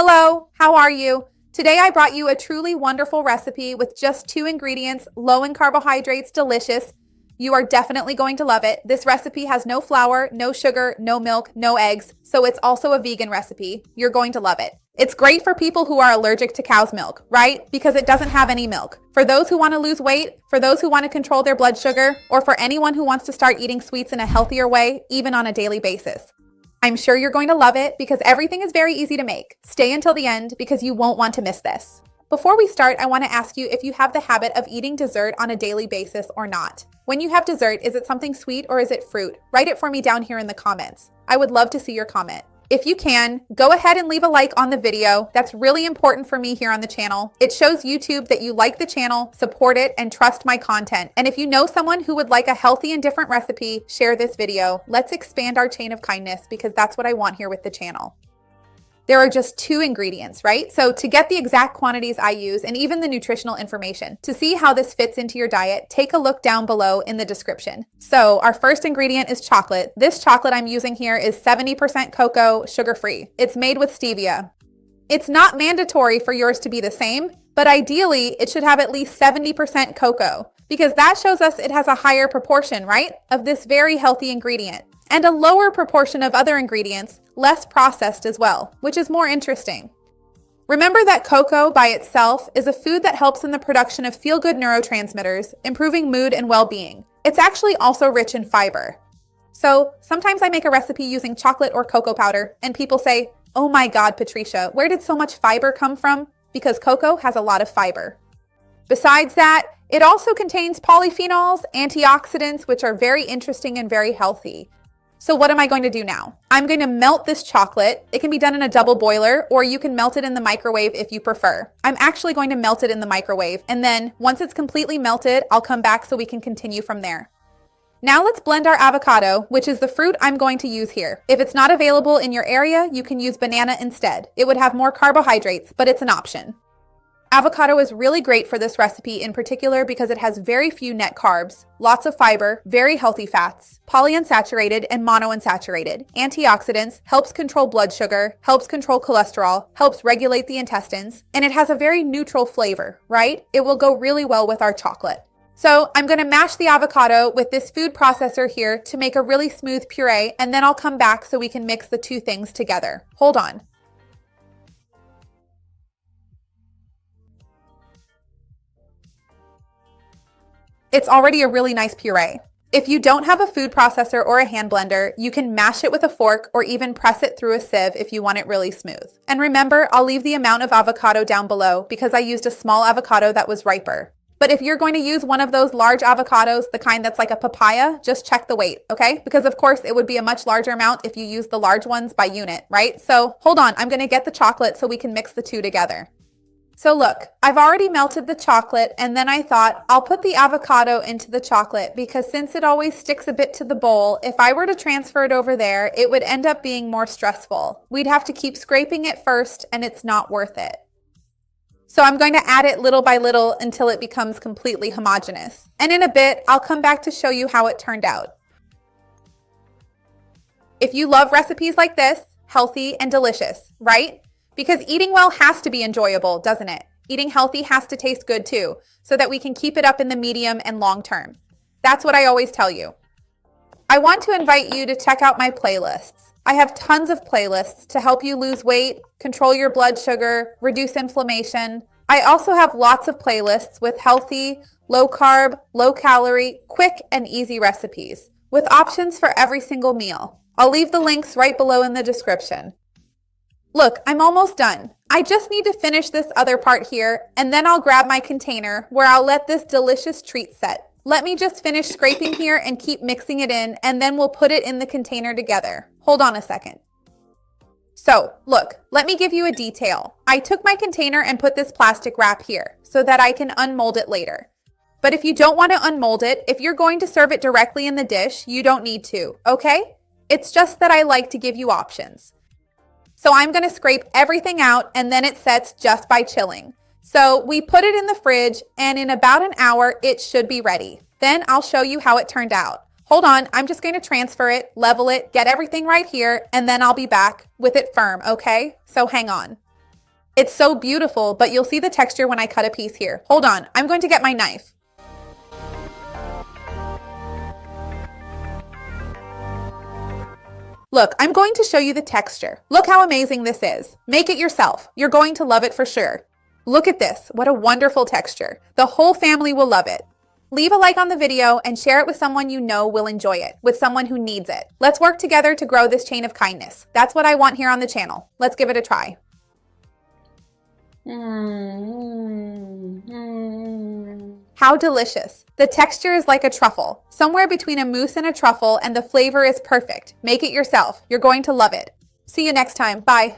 Hello, how are you? Today I brought you a truly wonderful recipe with just 2 ingredients, low in carbohydrates, delicious. You are definitely going to love it. This recipe has no flour, no sugar, no milk, no eggs, so it's also a vegan recipe. You're going to love it. It's great for people who are allergic to cow's milk, right? Because it doesn't have any milk. For those who want to lose weight, for those who want to control their blood sugar, or for anyone who wants to start eating sweets in a healthier way, even on a daily basis. I'm sure you're going to love it because everything is very easy to make. Stay until the end because you won't want to miss this. Before we start, I want to ask you if you have the habit of eating dessert on a daily basis or not. When you have dessert, is it something sweet or is it fruit? Write it for me down here in the comments. I would love to see your comment. If you can, go ahead and leave a like on the video. That's really important for me here on the channel. It shows YouTube that you like the channel, support it, and trust my content. And if you know someone who would like a healthy and different recipe, share this video. Let's expand our chain of kindness because that's what I want here with the channel. There are just 2 ingredients, right? So to get the exact quantities I use and even the nutritional information, to see how this fits into your diet, take a look down below in the description. So our first ingredient is chocolate. This chocolate I'm using here is 70% cocoa, sugar-free. It's made with stevia. It's not mandatory for yours to be the same, but ideally it should have at least 70% cocoa because that shows us it has a higher proportion, right, of this very healthy ingredient. And a lower proportion of other ingredients, less processed as well, which is more interesting. Remember that cocoa by itself is a food that helps in the production of feel-good neurotransmitters, improving mood and well-being. It's actually also rich in fiber. So sometimes I make a recipe using chocolate or cocoa powder, and people say, "Oh my God, Patricia, where did so much fiber come from?" Because cocoa has a lot of fiber. Besides that, it also contains polyphenols, antioxidants, which are very interesting and very healthy. So what am I going to do now? I'm going to melt this chocolate. It can be done in a double boiler, or you can melt it in the microwave if you prefer. I'm actually going to melt it in the microwave, and then once it's completely melted, I'll come back so we can continue from there. Now let's blend our avocado, which is the fruit I'm going to use here. If it's not available in your area, you can use banana instead. It would have more carbohydrates, but it's an option. Avocado is really great for this recipe in particular because it has very few net carbs, lots of fiber, very healthy fats, polyunsaturated and monounsaturated, antioxidants, helps control blood sugar, helps control cholesterol, helps regulate the intestines, and it has a very neutral flavor, right? It will go really well with our chocolate. So I'm going to mash the avocado with this food processor here to make a really smooth puree, and then I'll come back so we can mix the 2 things together. Hold on. It's already a really nice puree. If you don't have a food processor or a hand blender, you can mash it with a fork or even press it through a sieve if you want it really smooth. And remember, I'll leave the amount of avocado down below because I used a small avocado that was riper. But if you're going to use one of those large avocados, the kind that's like a papaya, just check the weight, okay? Because of course it would be a much larger amount if you use the large ones by unit, right? So hold on, I'm going to get the chocolate so we can mix the 2 together. So look, I've already melted the chocolate, and then I thought I'll put the avocado into the chocolate because since it always sticks a bit to the bowl, if I were to transfer it over there, it would end up being more stressful. We'd have to keep scraping it first, and it's not worth it. So I'm going to add it little by little until it becomes completely homogeneous. And in a bit, I'll come back to show you how it turned out. If you love recipes like this, healthy and delicious, right? Because eating well has to be enjoyable, doesn't it? Eating healthy has to taste good too, so that we can keep it up in the medium and long term. That's what I always tell you. I want to invite you to check out my playlists. I have tons of playlists to help you lose weight, control your blood sugar, reduce inflammation. I also have lots of playlists with healthy, low carb, low calorie, quick and easy recipes with options for every single meal. I'll leave the links right below in the description. Look, I'm almost done. I just need to finish this other part here, and then I'll grab my container where I'll let this delicious treat set. Let me just finish scraping here and keep mixing it in, and then we'll put it in the container together. Hold on a second. So, look, let me give you a detail. I took my container and put this plastic wrap here so that I can unmold it later. But if you don't want to unmold it, if you're going to serve it directly in the dish, you don't need to, okay? It's just that I like to give you options. So I'm going to scrape everything out and then it sets just by chilling. So we put it in the fridge and in about an hour, it should be ready. Then I'll show you how it turned out. Hold on, I'm just going to transfer it, level it, get everything right here, and then I'll be back with it firm, okay? So hang on. It's so beautiful, but you'll see the texture when I cut a piece here. Hold on, I'm going to get my knife. Look, I'm going to show you the texture. Look how amazing this is. Make it yourself. You're going to love it for sure. Look at this. What a wonderful texture. The whole family will love it. Leave a like on the video and share it with someone you know will enjoy it, with someone who needs it. Let's work together to grow this chain of kindness. That's what I want here on the channel. Let's give it a try. How delicious. The texture is like a truffle, somewhere between a mousse and a truffle, and the flavor is perfect. Make it yourself. You're going to love it. See you next time. Bye.